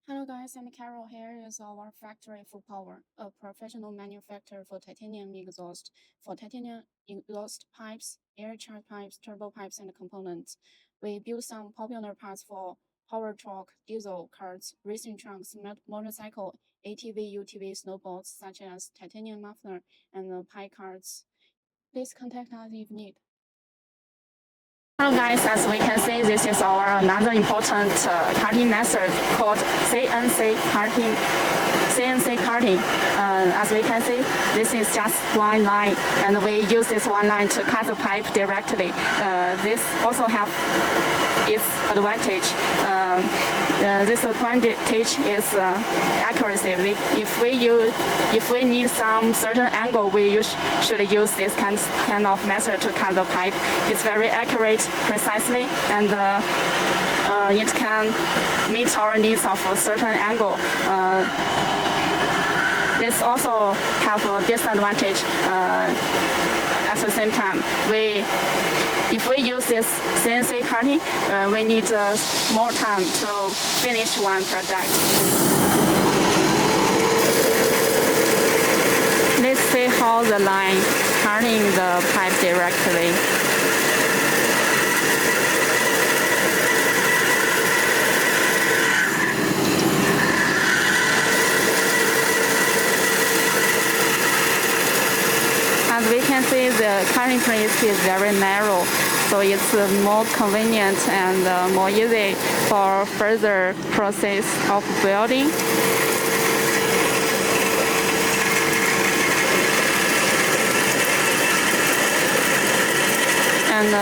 Hello guys, I'm Carol. Here is our factory Fupower, a professional manufacturer for titanium exhaust, pipes, air charge pipes, turbo pipes, and components. We build some popular parts for powerstrock, diesel carts, racing trucks, motorcycle ATV UTV snowboards, such as titanium muffler and pipe carts. Please contact us if need. Hello guys, as we can see, this is our another important cutting method called CNC Cutting. CNC Cutting. As we can see, this is just one line, and we use this one line to cut the pipe directly. This also have its advantage. This advantage is accuracy. If we need some certain angle, we should use this kind of method to cut the pipe. It's very accurate, precisely, and it can meet our needs of a certain angle. This also have a disadvantage at the same time. If we use this CNC cutting, we need more time to finish one project. Let's see how the line cutting the pipe directly. As we can see, the cutting place is very narrow, so it's more convenient and more easy for further process of welding. And